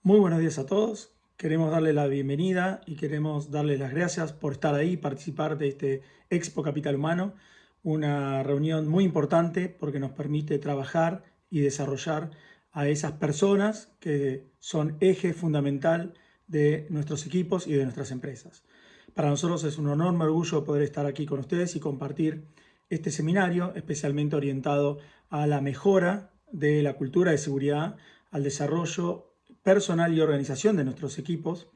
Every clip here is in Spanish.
Muy buenos días a todos. Queremos darle la bienvenida y queremos darles las gracias por estar ahí y participar de este Expo Capital Humano, una reunión muy importante porque nos permite trabajar y desarrollar a esas personas que son eje fundamental de nuestros equipos y de nuestras empresas. Para nosotros es un enorme orgullo poder estar aquí con ustedes y compartir este seminario especialmente orientado a la mejora de la cultura de seguridad, al desarrollo personal y organización de nuestros equipos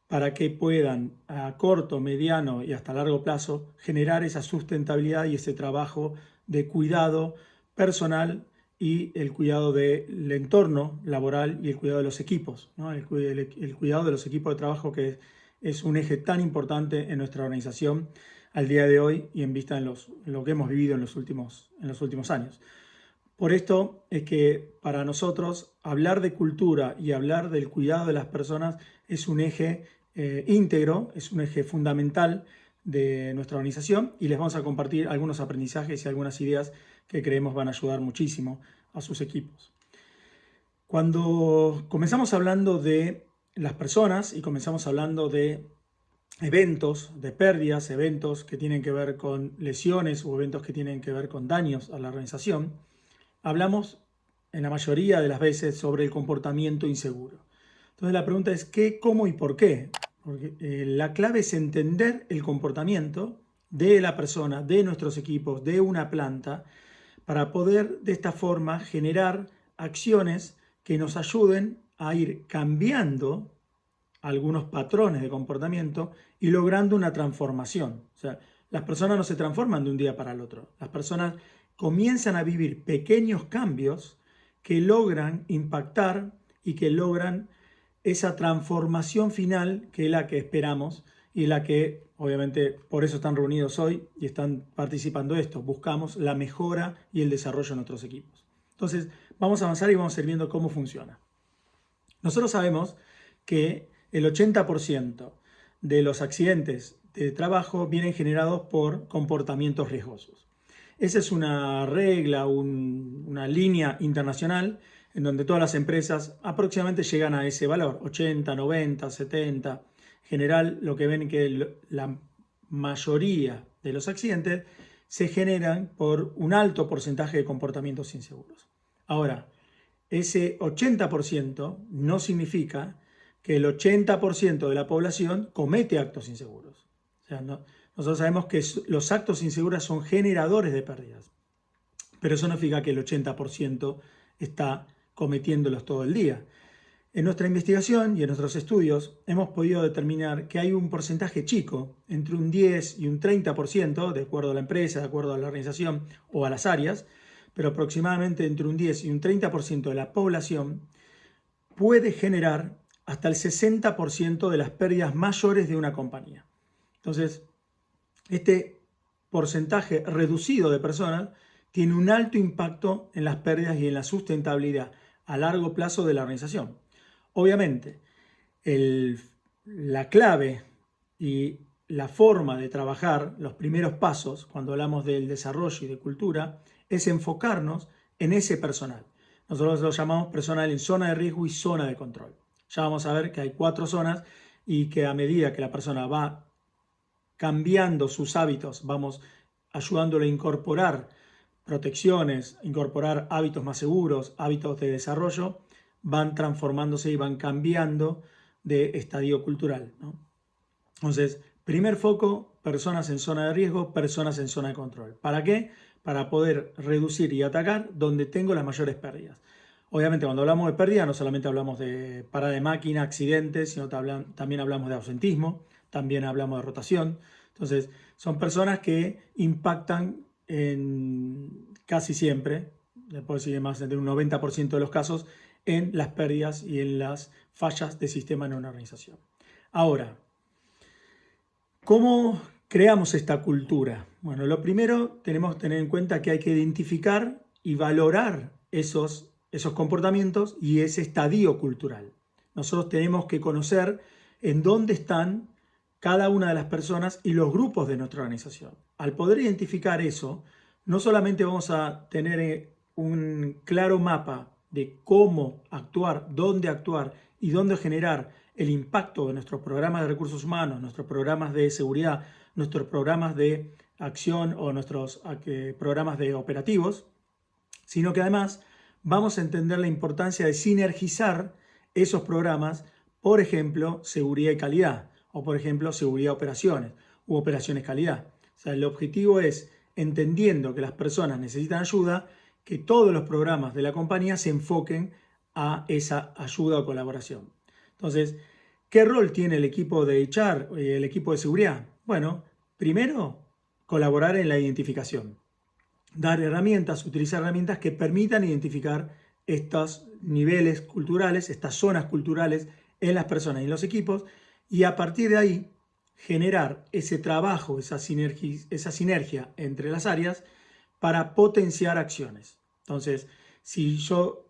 para que puedan a corto, mediano y hasta largo plazo generar esa sustentabilidad y ese trabajo de cuidado personal y el cuidado del entorno laboral y el cuidado de los equipos, ¿no? el cuidado de los equipos de trabajo, que es un eje tan importante en nuestra organización al día de hoy y en vista en lo que hemos vivido en los últimos años. Por esto es que para nosotros hablar de cultura y hablar del cuidado de las personas es un eje íntegro, es un eje fundamental de nuestra organización, y les vamos a compartir algunos aprendizajes y algunas ideas que creemos van a ayudar muchísimo a sus equipos. Cuando comenzamos hablando de las personas y comenzamos hablando de eventos, de pérdidas, eventos que tienen que ver con lesiones o eventos que tienen que ver con daños a la organización, hablamos en la mayoría de las veces sobre el comportamiento inseguro. Entonces la pregunta es qué, cómo y por qué. Porque la clave es entender el comportamiento de la persona, de nuestros equipos, de una planta, para poder de esta forma generar acciones que nos ayuden a ir cambiando algunos patrones de comportamiento y logrando una transformación. O sea, las personas no se transforman de un día para el otro. Las personas comienzan a vivir pequeños cambios que logran impactar y que logran esa transformación final, que es la que esperamos y la que, obviamente, por eso están reunidos hoy y están participando de esto. Buscamos la mejora y el desarrollo de nuestros equipos. Entonces, vamos a avanzar y vamos a ir viendo cómo funciona. Nosotros sabemos que el 80% de los accidentes de trabajo vienen generados por comportamientos riesgosos. Esa es una regla, una línea internacional en donde todas las empresas aproximadamente llegan a ese valor, 80, 90, 70. En general, lo que ven es que la mayoría de los accidentes se generan por un alto porcentaje de comportamientos inseguros. Ahora, ese 80% no significa que el 80% de la población comete actos inseguros. O sea, nosotros sabemos que los actos inseguros son generadores de pérdidas, pero eso no significa que el 80% está cometiéndolos todo el día. En nuestra investigación y en nuestros estudios hemos podido determinar que hay un porcentaje chico, entre un 10 y un 30%, de acuerdo a la empresa, de acuerdo a la organización o a las áreas, pero aproximadamente entre un 10 y un 30% de la población puede generar hasta el 60% de las pérdidas mayores de una compañía. Entonces, este porcentaje reducido de personas tiene un alto impacto en las pérdidas y en la sustentabilidad a largo plazo de la organización. Obviamente, la clave y la forma de trabajar, los primeros pasos, cuando hablamos del desarrollo y de cultura, es enfocarnos en ese personal. Nosotros lo llamamos personal en zona de riesgo y zona de control. Ya vamos a ver que hay 4 zonas y que a medida que la persona va cambiando sus hábitos, vamos ayudándole a incorporar protecciones, incorporar hábitos más seguros, hábitos de desarrollo, van transformándose y van cambiando de estadio cultural, ¿no? Entonces, primer foco, personas en zona de riesgo, personas en zona de control. ¿Para qué? Para poder reducir y atacar donde tengo las mayores pérdidas. Obviamente, cuando hablamos de pérdida, no solamente hablamos de parada de máquina, accidentes, sino también hablamos de ausentismo, también hablamos de rotación. Entonces, son personas que impactan en casi siempre, le puedo decir más de un 90% de los casos, en las pérdidas y en las fallas de sistema en una organización. Ahora, ¿cómo creamos esta cultura? Bueno, lo primero tenemos que tener en cuenta que hay que identificar y valorar esos comportamientos y ese estadio cultural. Nosotros tenemos que conocer en dónde están cada una de las personas y los grupos de nuestra organización. Al poder identificar eso, no solamente vamos a tener un claro mapa de cómo actuar, dónde actuar y dónde generar el impacto de nuestros programas de recursos humanos, nuestros programas de seguridad, nuestros programas de acción o nuestros programas de operativos, sino que además vamos a entender la importancia de sinergizar esos programas, por ejemplo, seguridad y calidad, o por ejemplo, seguridad operaciones u operaciones calidad. O sea, el objetivo es, entendiendo que las personas necesitan ayuda, que todos los programas de la compañía se enfoquen a esa ayuda o colaboración. Entonces, ¿qué rol tiene el equipo de HR y el equipo de seguridad? Bueno, primero, colaborar en la identificación. Dar herramientas, utilizar herramientas que permitan identificar estos niveles culturales, estas zonas culturales en las personas y en los equipos, y a partir de ahí generar ese trabajo, esa sinergia entre las áreas para potenciar acciones. Entonces, si yo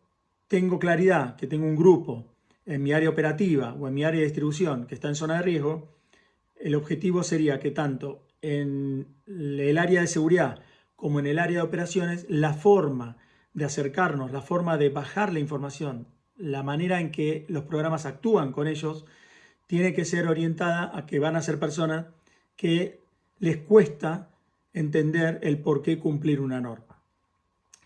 tengo claridad que tengo un grupo en mi área operativa o en mi área de distribución que está en zona de riesgo, el objetivo sería que tanto en el área de seguridad como en el área de operaciones, la forma de acercarnos, la forma de bajar la información, la manera en que los programas actúan con ellos, tiene que ser orientada a que van a ser personas que les cuesta entender el por qué cumplir una norma,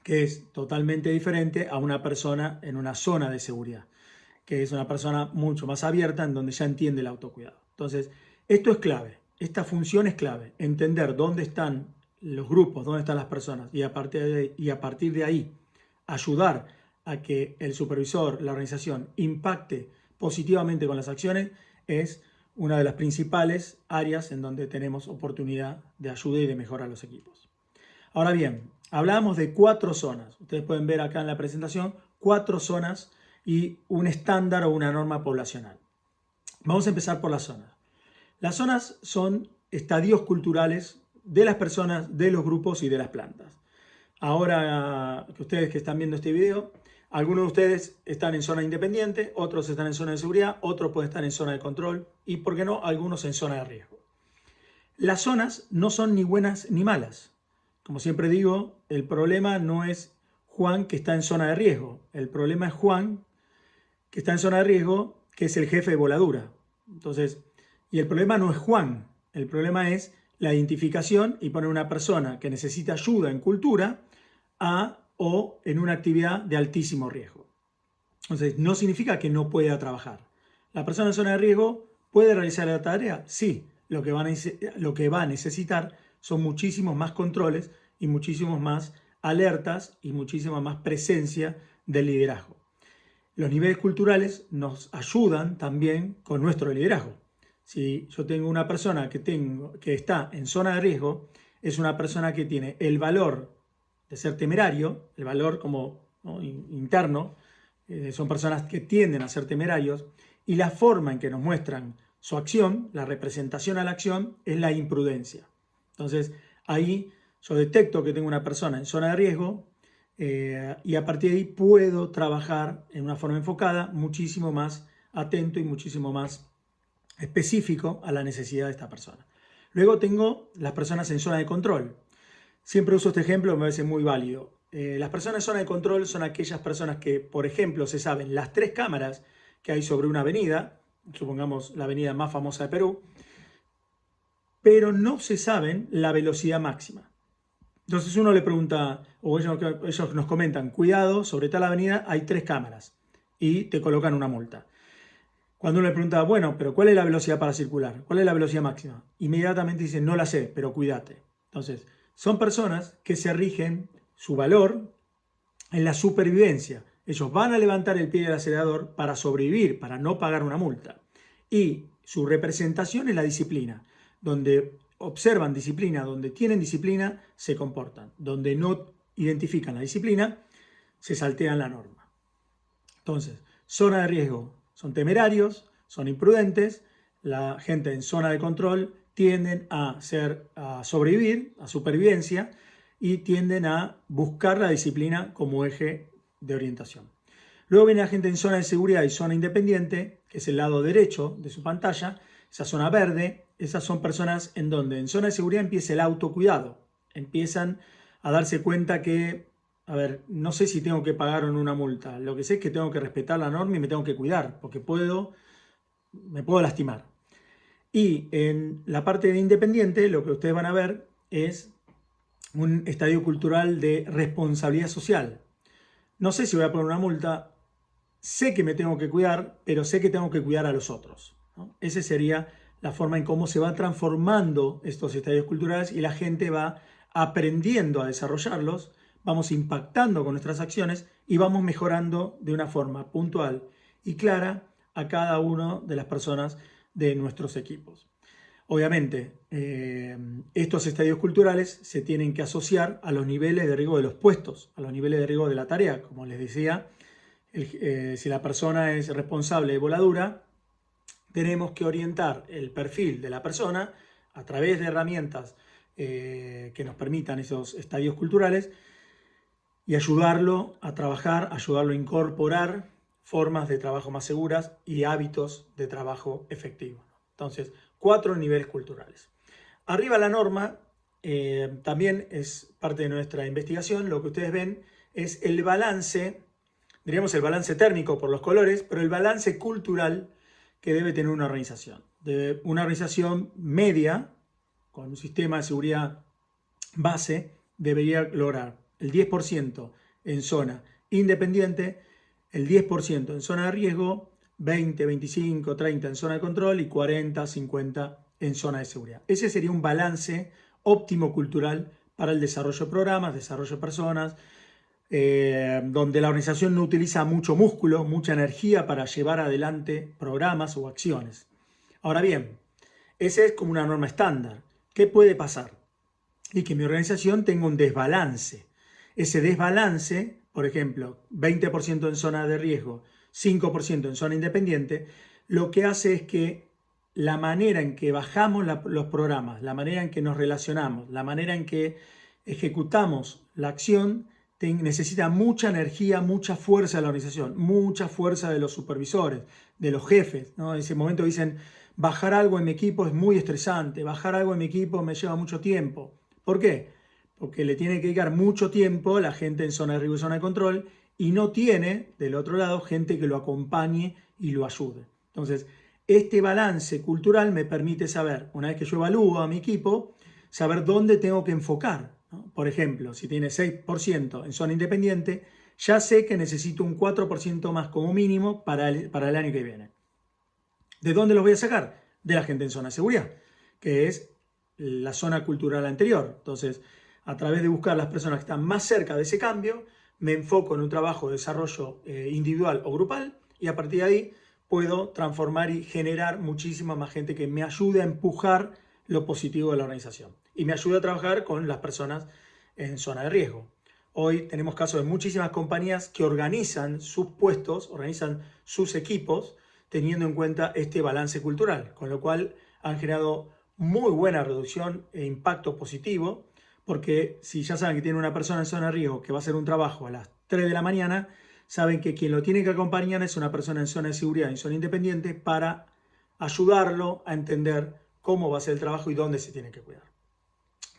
que es totalmente diferente a una persona en una zona de seguridad, que es una persona mucho más abierta en donde ya entiende el autocuidado. Entonces, esto es clave, esta función es clave, entender dónde están los grupos, dónde están las personas y a partir de ahí ayudar a que el supervisor, la organización, impacte positivamente con las acciones, es una de las principales áreas en donde tenemos oportunidad de ayuda y de mejora a los equipos. Ahora bien, hablábamos de 4 zonas. Ustedes pueden ver acá en la presentación 4 zonas y un estándar o una norma poblacional. Vamos a empezar por las zonas. Las zonas son estadios culturales de las personas, de los grupos y de las plantas. Ahora que ustedes que están viendo este video, algunos de ustedes están en zona independiente, otros están en zona de seguridad, otros pueden estar en zona de control y, ¿por qué no?, algunos en zona de riesgo. Las zonas no son ni buenas ni malas. Como siempre digo, el problema no es Juan que está en zona de riesgo. El problema es Juan que está en zona de riesgo, que es el jefe de voladura. Entonces, y el problema no es Juan, el problema es la identificación y poner una persona que necesita ayuda en cultura o en una actividad de altísimo riesgo. Entonces, no significa que no pueda trabajar. ¿La persona en zona de riesgo puede realizar la tarea? Sí. Lo que va a necesitar son muchísimos más controles y muchísimos más alertas y muchísima más presencia del liderazgo. Los niveles culturales nos ayudan también con nuestro liderazgo. Si yo tengo una persona que está en zona de riesgo, es una persona que tiene el valor de ser temerario, el valor como interno, son personas que tienden a ser temerarios, y la forma en que nos muestran su acción, la representación a la acción, es la imprudencia. Entonces, ahí yo detecto que tengo una persona en zona de riesgo y a partir de ahí puedo trabajar en una forma enfocada, muchísimo más atento y muchísimo más específico a la necesidad de esta persona. Luego tengo las personas en zona de control. Siempre uso este ejemplo, me parece muy válido. Las personas en zona de control son aquellas personas que, por ejemplo, se saben las 3 cámaras que hay sobre una avenida, supongamos la avenida más famosa de Perú, pero no se saben la velocidad máxima. Entonces uno le pregunta, o ellos nos comentan, cuidado, sobre tal avenida hay 3 cámaras y te colocan una multa. Cuando uno le pregunta, bueno, pero ¿cuál es la velocidad para circular? ¿Cuál es la velocidad máxima? Inmediatamente dicen, no la sé, pero cuídate. Entonces, son personas que se rigen su valor en la supervivencia. Ellos van a levantar el pie del acelerador para sobrevivir, para no pagar una multa. Y su representación es la disciplina. Donde observan disciplina, donde tienen disciplina, se comportan. Donde no identifican la disciplina, se saltean la norma. Entonces, zona de riesgo. Son temerarios, son imprudentes, la gente en zona de control tienden a sobrevivir, a supervivencia, y tienden a buscar la disciplina como eje de orientación. Luego viene la gente en zona de seguridad y zona independiente, que es el lado derecho de su pantalla, esa zona verde. Esas son personas en donde en zona de seguridad empieza el autocuidado, empiezan a darse cuenta que a ver, no sé si tengo que pagar o no una multa. Lo que sé es que tengo que respetar la norma y me tengo que cuidar, porque me puedo lastimar. Y en la parte de independiente, lo que ustedes van a ver es un estadio cultural de responsabilidad social. No sé si voy a poner una multa, sé que me tengo que cuidar, pero sé que tengo que cuidar a los otros, ¿no? Esa sería la forma en cómo se va transformando estos estadios culturales y la gente va aprendiendo a desarrollarlos, vamos impactando con nuestras acciones y vamos mejorando de una forma puntual y clara a cada una de las personas de nuestros equipos. Obviamente, estos estadios culturales se tienen que asociar a los niveles de riesgo de los puestos, a los niveles de riesgo de la tarea. Como les decía, si la persona es responsable de voladura, tenemos que orientar el perfil de la persona a través de herramientas que nos permitan esos estadios culturales y ayudarlo a trabajar, ayudarlo a incorporar formas de trabajo más seguras y hábitos de trabajo efectivos. Entonces, 4 niveles culturales. Arriba la norma, también es parte de nuestra investigación, lo que ustedes ven es el balance, diríamos el balance térmico por los colores, pero el balance cultural que debe tener una organización. Una organización media, con un sistema de seguridad base, debería lograr el 10% en zona independiente, el 10% en zona de riesgo, 20, 25, 30 en zona de control y 40, 50 en zona de seguridad. Ese sería un balance óptimo cultural para el desarrollo de programas, desarrollo de personas, donde la organización no utiliza mucho músculo, mucha energía para llevar adelante programas o acciones. Ahora bien, esa es como una norma estándar. ¿Qué puede pasar? Y que mi organización tenga un desbalance. Ese desbalance, por ejemplo, 20% en zona de riesgo, 5% en zona independiente, lo que hace es que la manera en que bajamos los programas, la manera en que nos relacionamos, la manera en que ejecutamos la acción, necesita mucha energía, mucha fuerza de la organización, mucha fuerza de los supervisores, de los jefes, ¿no? En ese momento dicen, bajar algo en mi equipo es muy estresante, bajar algo en mi equipo me lleva mucho tiempo. ¿Por qué? Porque le tiene que dedicar mucho tiempo la gente en zona de riesgo y zona de control y no tiene, del otro lado, gente que lo acompañe y lo ayude. Entonces, este balance cultural me permite saber, una vez que yo evalúo a mi equipo, saber dónde tengo que enfocar, ¿no? Por ejemplo, si tiene 6% en zona independiente, ya sé que necesito un 4% más como mínimo para el año que viene. ¿De dónde los voy a sacar? De la gente en zona de seguridad, que es la zona cultural anterior. Entonces, a través de buscar las personas que están más cerca de ese cambio, me enfoco en un trabajo de desarrollo individual o grupal y a partir de ahí puedo transformar y generar muchísima más gente que me ayude a empujar lo positivo de la organización y me ayude a trabajar con las personas en zona de riesgo. Hoy tenemos casos de muchísimas compañías que organizan sus puestos, organizan sus equipos, teniendo en cuenta este balance cultural, con lo cual han generado muy buena reducción e impacto positivo, porque si ya saben que tiene una persona en zona de riesgo que va a hacer un trabajo a las 3 de la mañana, saben que quien lo tiene que acompañar es una persona en zona de seguridad, en zona independiente, para ayudarlo a entender cómo va a ser el trabajo y dónde se tiene que cuidar.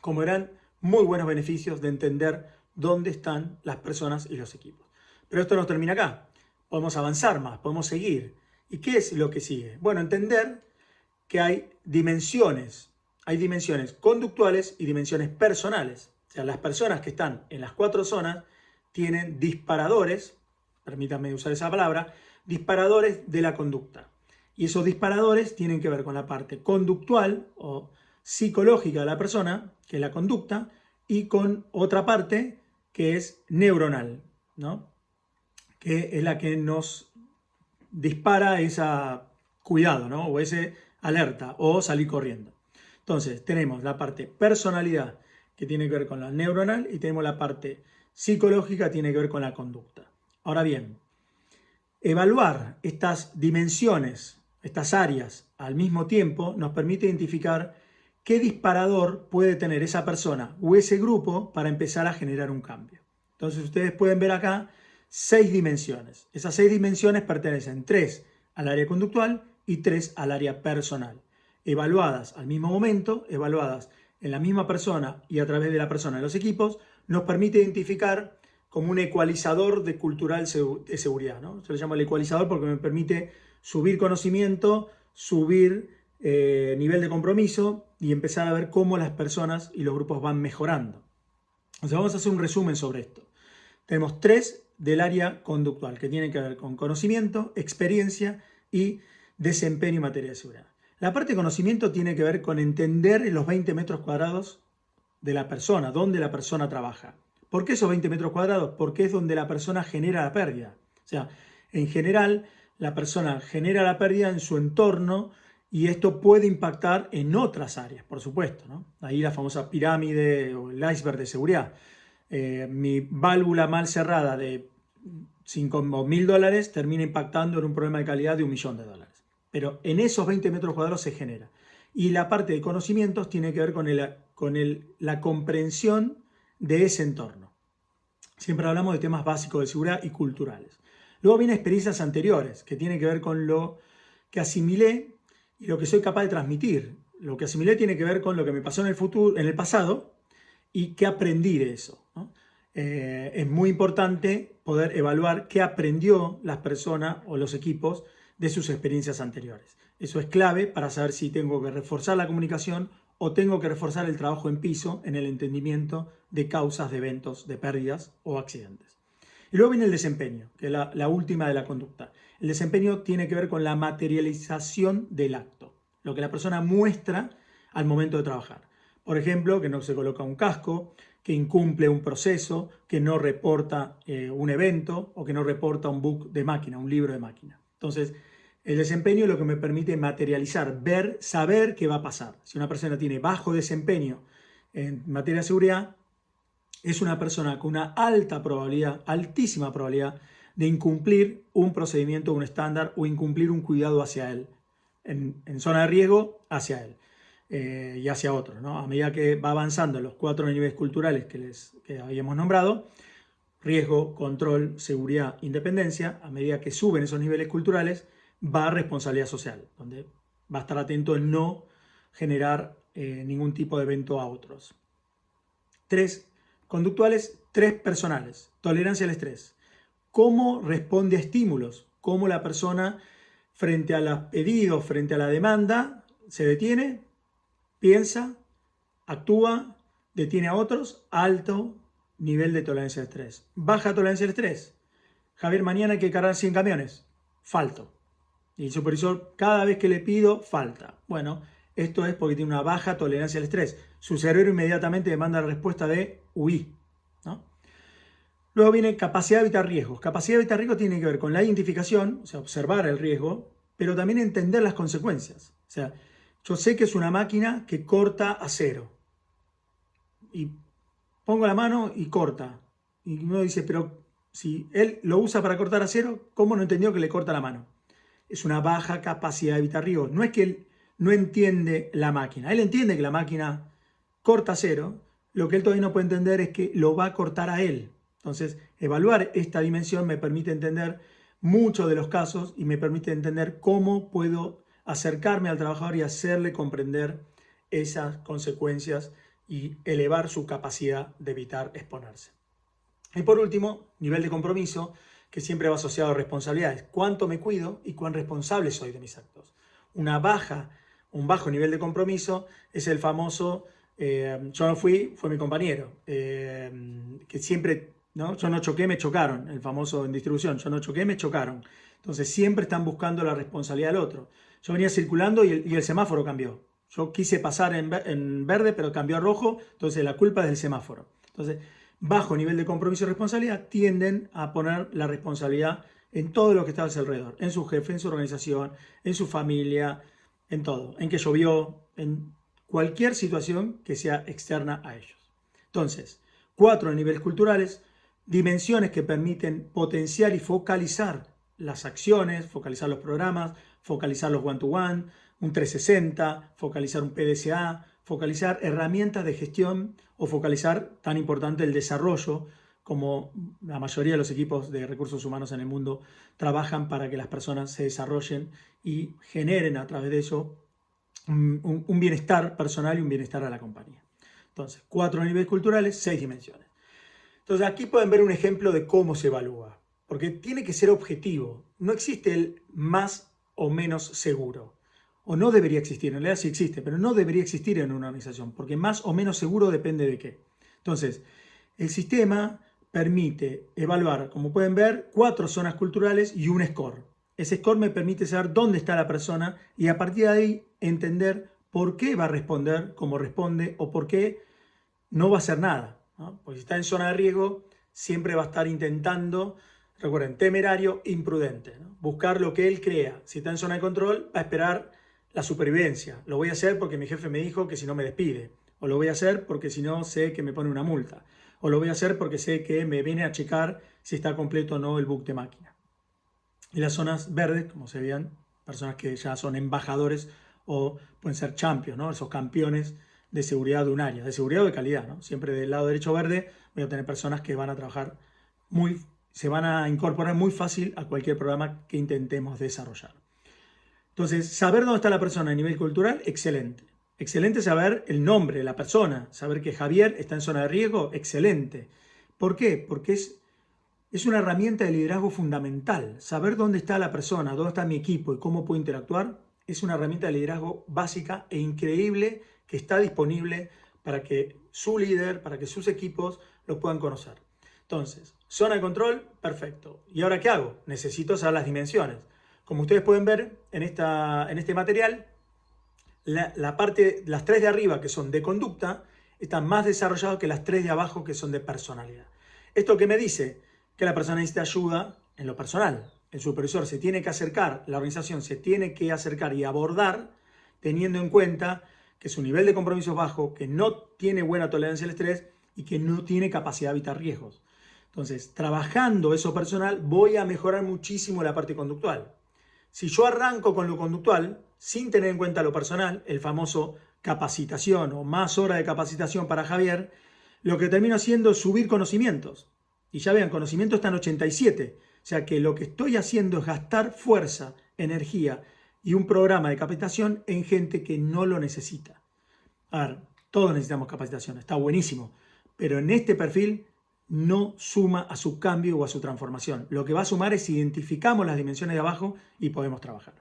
Como verán, muy buenos beneficios de entender dónde están las personas y los equipos. Pero esto no termina acá. Podemos avanzar más, podemos seguir. ¿Y qué es lo que sigue? Bueno, entender que hay dimensiones conductuales y dimensiones personales. O sea, las personas que están en las 4 zonas tienen disparadores, permítanme usar esa palabra, disparadores de la conducta. Y esos disparadores tienen que ver con la parte conductual o psicológica de la persona, que es la conducta, y con otra parte que es neuronal, ¿no? Que es la que nos dispara esa cuidado, ¿no? O ese alerta o salir corriendo. Entonces, tenemos la parte personalidad que tiene que ver con la neuronal y tenemos la parte psicológica que tiene que ver con la conducta. Ahora bien, evaluar estas dimensiones, estas áreas al mismo tiempo nos permite identificar qué disparador puede tener esa persona o ese grupo para empezar a generar un cambio. Entonces, ustedes pueden ver acá 6 dimensiones. Esas 6 dimensiones pertenecen 3 al área conductual y 3 al área personal. Evaluadas al mismo momento, evaluadas en la misma persona y a través de la persona de los equipos, nos permite identificar como un ecualizador de cultural de seguridad, ¿no? Yo le llamo el ecualizador porque me permite subir conocimiento, subir nivel de compromiso y empezar a ver cómo las personas y los grupos van mejorando. Entonces vamos a hacer un resumen sobre esto. Tenemos 3 del área conductual que tienen que ver con conocimiento, experiencia y desempeño en materia de seguridad. La parte de conocimiento tiene que ver con entender los 20 metros cuadrados de la persona, dónde la persona trabaja. ¿Por qué esos 20 metros cuadrados? Porque es donde la persona genera la pérdida. O sea, en general, la persona genera la pérdida en su entorno y esto puede impactar en otras áreas, por supuesto, ¿no? Ahí la famosa pirámide o el iceberg de seguridad. Mi válvula mal cerrada de $5.000 termina impactando en un problema de calidad de $1.000.000. Pero en esos 20 metros cuadrados se genera. Y la parte de conocimientos tiene que ver con la comprensión de ese entorno. Siempre hablamos de temas básicos de seguridad y culturales. Luego vienen experiencias anteriores, que tienen que ver con lo que asimilé y lo que soy capaz de transmitir. Lo que asimilé tiene que ver con lo que me pasó en el pasado y qué aprendí de eso, ¿no? Es muy importante poder evaluar qué aprendió las personas o los equipos de sus experiencias anteriores. Eso es clave para saber si tengo que reforzar la comunicación o tengo que reforzar el trabajo en piso en el entendimiento de causas de eventos, de pérdidas o accidentes. Y luego viene el desempeño, que es la última de la conducta. El desempeño tiene que ver con la materialización del acto, lo que la persona muestra al momento de trabajar. Por ejemplo, que no se coloca un casco, que incumple un proceso, que no reporta un evento o que no reporta un book de máquina, un libro de máquina. Entonces, el desempeño es lo que me permite materializar, ver, saber qué va a pasar. Si una persona tiene bajo desempeño en materia de seguridad, es una persona con una alta probabilidad, altísima probabilidad, de incumplir un procedimiento, un estándar o incumplir un cuidado hacia él, en zona de riesgo hacia él y hacia otros, ¿no? A medida que va avanzando en los 4 niveles culturales que habíamos nombrado, riesgo, control, seguridad, independencia, a medida que suben esos niveles culturales, va a responsabilidad social, donde va a estar atento en no generar ningún tipo de evento a otros. 3 conductuales, 3 personales. Tolerancia al estrés. ¿Cómo responde a estímulos? ¿Cómo la persona frente a los pedidos, frente a la demanda, se detiene, piensa, actúa, detiene a otros? Alto nivel de tolerancia al estrés. Baja tolerancia al estrés. Javier, mañana hay que cargar 100 camiones. Falto. Y el supervisor, cada vez que le pido, falta. Bueno, esto es porque tiene una baja tolerancia al estrés. Su cerebro inmediatamente demanda la respuesta de huir, ¿no? Luego viene capacidad de evitar riesgos. Capacidad de evitar riesgos tiene que ver con la identificación, o sea, observar el riesgo, pero también entender las consecuencias. O sea, yo sé que es una máquina que corta acero. Y pongo la mano y corta. Y uno dice, pero si él lo usa para cortar acero, ¿cómo no entendió que le corta la mano? Es una baja capacidad de evitar riesgos. No es que él no entiende la máquina. Él entiende que la máquina corta acero. Lo que él todavía no puede entender es que lo va a cortar a él. Entonces, evaluar esta dimensión me permite entender muchos de los casos y me permite entender cómo puedo acercarme al trabajador y hacerle comprender esas consecuencias y elevar su capacidad de evitar exponerse. Y por último, nivel de compromiso, que siempre va asociado a responsabilidades. ¿Cuánto me cuido y cuán responsable soy de mis actos? Un bajo nivel de compromiso es el famoso, yo no fui, fue mi compañero, que siempre, ¿no? Yo no choqué, me chocaron, el famoso en distribución, yo no choqué, me chocaron. Entonces siempre están buscando la responsabilidad del otro. Yo venía circulando y el semáforo cambió. Yo quise pasar en verde, pero cambió a rojo, entonces la culpa es del semáforo. Entonces, bajo nivel de compromiso y responsabilidad tienden a poner la responsabilidad en todo lo que está a su alrededor, en su jefe, en su organización, en su familia, en todo, en que llovió, en cualquier situación que sea externa a ellos. Entonces, 4 niveles culturales, dimensiones que permiten potenciar y focalizar las acciones, focalizar los programas, focalizar los one-to-one, un 360, focalizar un PDCA, focalizar herramientas de gestión o focalizar, tan importante, el desarrollo, como la mayoría de los equipos de recursos humanos en el mundo trabajan para que las personas se desarrollen y generen a través de eso un bienestar personal y un bienestar a la compañía. Entonces, 4 niveles culturales, 6 dimensiones. Entonces aquí pueden ver un ejemplo de cómo se evalúa, porque tiene que ser objetivo. No existe el más o menos seguro, o no debería existir, en realidad sí existe, pero no debería existir en una organización, porque más o menos seguro depende de qué. Entonces, el sistema permite evaluar, como pueden ver, 4 zonas culturales y un score. Ese score me permite saber dónde está la persona y a partir de ahí entender por qué va a responder como responde o por qué no va a hacer nada, ¿no? Porque si está en zona de riesgo, siempre va a estar intentando, recuerden, temerario, imprudente, ¿no? Buscar lo que él crea. Si está en zona de control, va a esperar la supervivencia. Lo voy a hacer porque mi jefe me dijo que si no me despide. O lo voy a hacer porque si no sé que me pone una multa. O lo voy a hacer porque sé que me viene a checar si está completo o no el book de máquina. Y las zonas verdes, como se veían, personas que ya son embajadores o pueden ser champions, ¿no? Esos campeones de seguridad de un área, de seguridad o de calidad, ¿no? Siempre del lado derecho verde voy a tener personas que van a trabajar se van a incorporar muy fácil a cualquier programa que intentemos desarrollar. Entonces, saber dónde está la persona a nivel cultural, excelente. Excelente saber el nombre de la persona, saber que Javier está en zona de riesgo, excelente. ¿Por qué? Porque es una herramienta de liderazgo fundamental. Saber dónde está la persona, dónde está mi equipo y cómo puedo interactuar es una herramienta de liderazgo básica e increíble que está disponible para que su líder, para que sus equipos lo puedan conocer. Entonces, zona de control, perfecto. ¿Y ahora qué hago? Necesito saber las dimensiones. Como ustedes pueden ver en este material, las 3 de arriba, que son de conducta, están más desarrolladas que las 3 de abajo, que son de personalidad. ¿Esto qué me dice? Que la persona necesita ayuda en lo personal. El supervisor se tiene que acercar, la organización se tiene que acercar y abordar teniendo en cuenta que su nivel de compromiso es bajo, que no tiene buena tolerancia al estrés y que no tiene capacidad de evitar riesgos. Entonces, trabajando eso personal, voy a mejorar muchísimo la parte conductual. Si yo arranco con lo conductual, sin tener en cuenta lo personal, el famoso capacitación o más hora de capacitación para Javier, lo que termino haciendo es subir conocimientos. Y ya vean, conocimiento está en 87. O sea que lo que estoy haciendo es gastar fuerza, energía y un programa de capacitación en gente que no lo necesita. A ver, todos necesitamos capacitación, está buenísimo. Pero en este perfil no suma a su cambio o a su transformación. Lo que va a sumar es identificamos las dimensiones de abajo y podemos trabajar.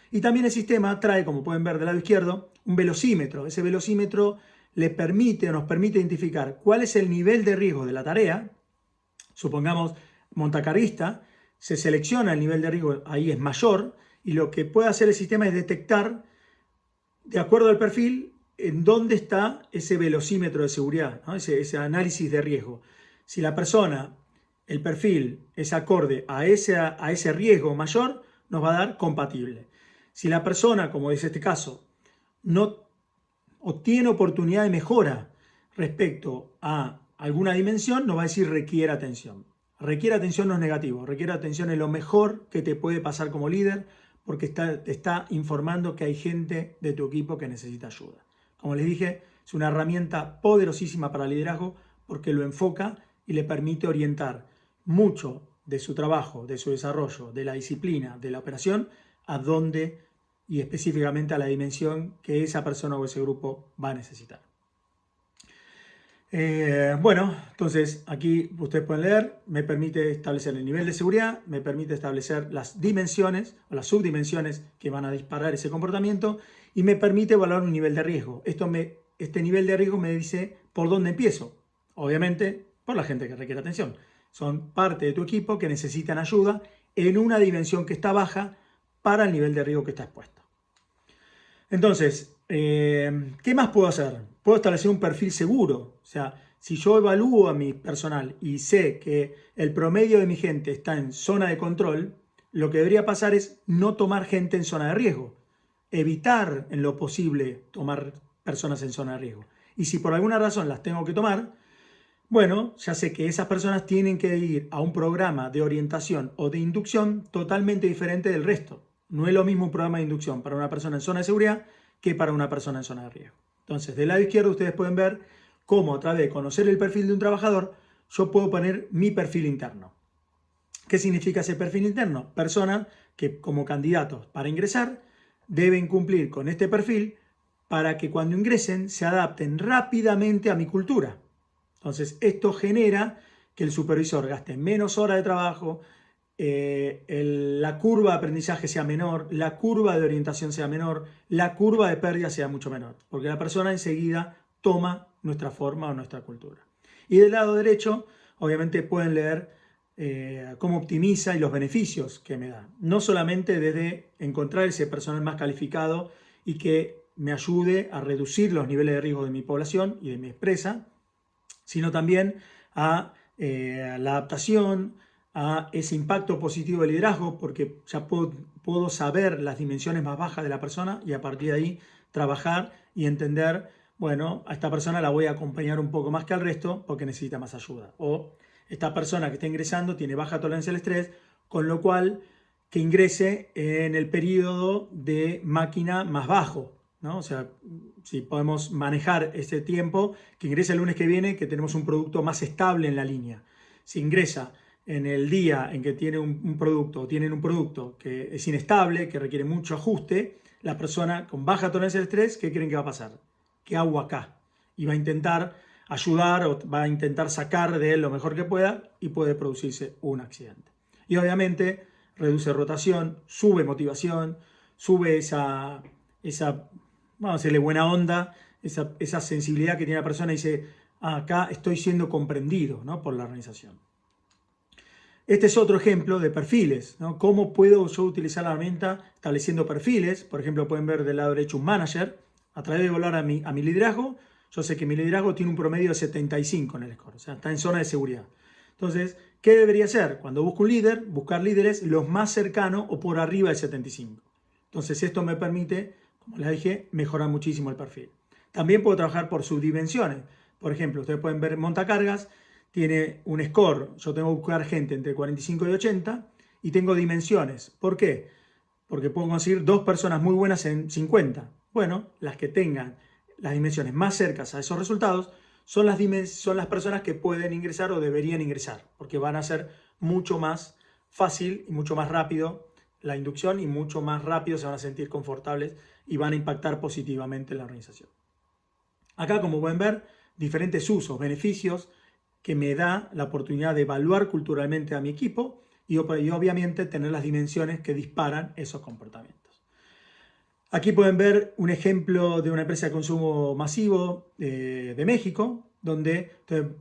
Y también el sistema trae, como pueden ver del lado izquierdo, un velocímetro. Ese velocímetro le permite o nos permite identificar cuál es el nivel de riesgo de la tarea. Supongamos montacarguista, se selecciona el nivel de riesgo, ahí es mayor, y lo que puede hacer el sistema es detectar, de acuerdo al perfil, en dónde está ese velocímetro de seguridad, ¿no? ese análisis de riesgo. Si la persona, el perfil es acorde a ese riesgo mayor, nos va a dar compatible. Si la persona, como es este caso, no obtiene oportunidad de mejora respecto a alguna dimensión, nos va a decir requiere atención. Requiere atención no es negativo, requiere atención es lo mejor que te puede pasar como líder porque te está informando que hay gente de tu equipo que necesita ayuda. Como les dije, es una herramienta poderosísima para el liderazgo porque lo enfoca y le permite orientar mucho de su trabajo, de su desarrollo, de la disciplina, de la operación, a dónde y específicamente a la dimensión que esa persona o ese grupo va a necesitar. Bueno, entonces aquí ustedes pueden leer, me permite establecer el nivel de seguridad, me permite establecer las dimensiones o las subdimensiones que van a disparar ese comportamiento y me permite evaluar un nivel de riesgo. Este nivel de riesgo me dice por dónde empiezo. Obviamente por la gente que requiere atención. Son parte de tu equipo que necesitan ayuda en una dimensión que está baja para el nivel de riesgo que está expuesto. Entonces, ¿qué más puedo hacer? Puedo establecer un perfil seguro. O sea, si yo evalúo a mi personal y sé que el promedio de mi gente está en zona de control, lo que debería pasar es no tomar gente en zona de riesgo. Evitar en lo posible tomar personas en zona de riesgo. Y si por alguna razón las tengo que tomar, bueno, ya sé que esas personas tienen que ir a un programa de orientación o de inducción totalmente diferente del resto. No es lo mismo un programa de inducción para una persona en zona de seguridad que para una persona en zona de riesgo. Entonces, del lado izquierdo ustedes pueden ver cómo a través de conocer el perfil de un trabajador, yo puedo poner mi perfil interno. ¿Qué significa ese perfil interno? Personas que como candidatos para ingresar deben cumplir con este perfil para que cuando ingresen se adapten rápidamente a mi cultura. Entonces, esto genera que el supervisor gaste menos horas de trabajo, la curva de aprendizaje sea menor, la curva de orientación sea menor, la curva de pérdida sea mucho menor, porque la persona enseguida toma nuestra forma o nuestra cultura. Y del lado derecho, obviamente pueden leer cómo optimiza y los beneficios que me da. No solamente desde encontrar ese personal más calificado y que me ayude a reducir los niveles de riesgo de mi población y de mi empresa, sino también a la adaptación, a ese impacto positivo del liderazgo, porque ya puedo saber las dimensiones más bajas de la persona y a partir de ahí trabajar y entender, bueno, a esta persona la voy a acompañar un poco más que al resto porque necesita más ayuda. O esta persona que está ingresando tiene baja tolerancia al estrés, con lo cual que ingrese en el periodo de máquina más bajo, ¿no? O sea, si podemos manejar ese tiempo, que ingrese el lunes que viene, que tenemos un producto más estable en la línea. Si ingresa en el día en que tiene un producto o tienen un producto que es inestable, que requiere mucho ajuste, la persona con baja tolerancia al estrés, ¿qué creen que va a pasar? ¿Qué hago acá? Y va a intentar ayudar o va a intentar sacar de él lo mejor que pueda y puede producirse un accidente. Y obviamente reduce rotación, sube motivación, sube esa vamos a decirle buena onda, esa sensibilidad que tiene la persona y dice, acá estoy siendo comprendido, ¿no?, por la organización. Este es otro ejemplo de perfiles, ¿no? ¿Cómo puedo yo utilizar la herramienta estableciendo perfiles? Por ejemplo, pueden ver del lado derecho un manager. A través de evaluar a mi liderazgo, yo sé que mi liderazgo tiene un promedio de 75 en el score, o sea, está en zona de seguridad. Entonces, ¿qué debería hacer? Cuando busco un líder, buscar líderes los más cercanos o por arriba del 75. Entonces, esto me permite, como les dije, mejorar muchísimo el perfil. También puedo trabajar por subdimensiones. Por ejemplo, ustedes pueden ver montacargas, tiene un score, yo tengo que buscar gente entre 45 y 80 y tengo dimensiones. ¿Por qué? Porque puedo conseguir 2 personas muy buenas en 50. Bueno, las que tengan las dimensiones más cercanas a esos resultados son las personas que pueden ingresar o deberían ingresar, porque van a ser mucho más fácil y mucho más rápido la inducción y mucho más rápido se van a sentir confortables y van a impactar positivamente en la organización. Acá, como pueden ver, diferentes usos, beneficios que me da la oportunidad de evaluar culturalmente a mi equipo y obviamente tener las dimensiones que disparan esos comportamientos. Aquí pueden ver un ejemplo de una empresa de consumo masivo de México, donde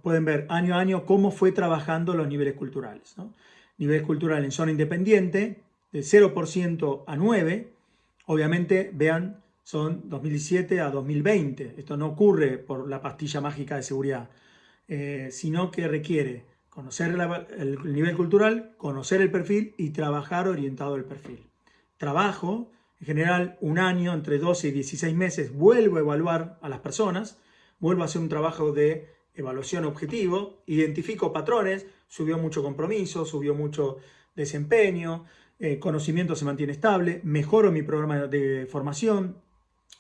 pueden ver año a año cómo fue trabajando los niveles culturales, ¿no? Niveles culturales en zona independiente, de 0% a 9%, obviamente, vean, son 2017 a 2020. Esto no ocurre por la pastilla mágica de seguridad, sino que requiere conocer el nivel cultural, conocer el perfil y trabajar orientado al perfil. Trabajo, en general, un año, entre 12 y 16 meses, vuelvo a evaluar a las personas, vuelvo a hacer un trabajo de evaluación objetivo, identifico patrones, subió mucho compromiso, subió mucho desempeño, conocimiento se mantiene estable, mejoro mi programa de formación,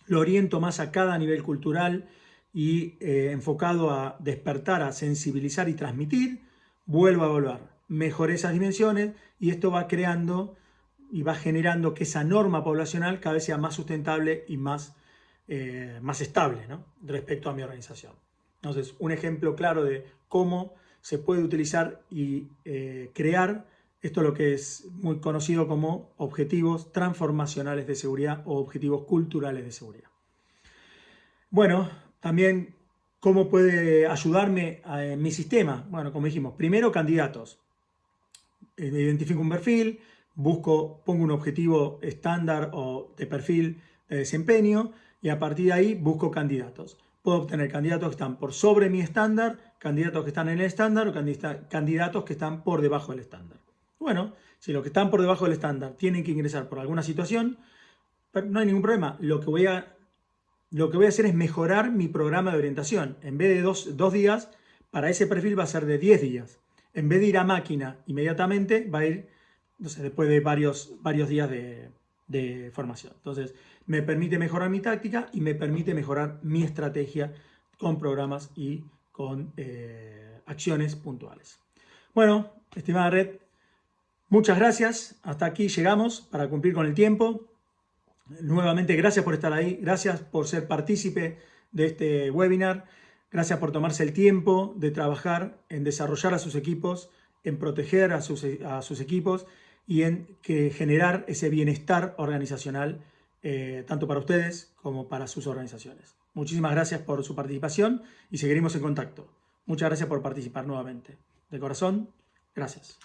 lo oriento más a cada nivel cultural y enfocado a despertar, a sensibilizar y transmitir, vuelvo a evaluar, mejoré esas dimensiones y esto va creando y va generando que esa norma poblacional cada vez sea más sustentable y más estable, ¿no?, respecto a mi organización. Entonces, un ejemplo claro de cómo se puede utilizar y crear esto, lo que es muy conocido como objetivos transformacionales de seguridad o objetivos culturales de seguridad. Bueno, también, ¿cómo puede ayudarme en mi sistema? Bueno, como dijimos, primero candidatos. Identifico un perfil, pongo un objetivo estándar o de perfil de desempeño y a partir de ahí busco candidatos. Puedo obtener candidatos que están por sobre mi estándar, candidatos que están en el estándar o candidatos que están por debajo del estándar. Bueno, si los que están por debajo del estándar tienen que ingresar por alguna situación, no hay ningún problema. Lo que voy a hacer es mejorar mi programa de orientación. En vez de dos días, para ese perfil va a ser de 10 días. En vez de ir a máquina inmediatamente, va a ir, no sé, después de varios días de formación. Entonces, me permite mejorar mi táctica y me permite mejorar mi estrategia con programas y con acciones puntuales. Bueno, estimada red, muchas gracias. Hasta aquí llegamos para cumplir con el tiempo. Nuevamente, gracias por estar ahí. Gracias por ser partícipe de este webinar. Gracias por tomarse el tiempo de trabajar en desarrollar a sus equipos, en proteger a sus equipos y en generar ese bienestar organizacional, tanto para ustedes como para sus organizaciones. Muchísimas gracias por su participación y seguiremos en contacto. Muchas gracias por participar nuevamente. De corazón, gracias.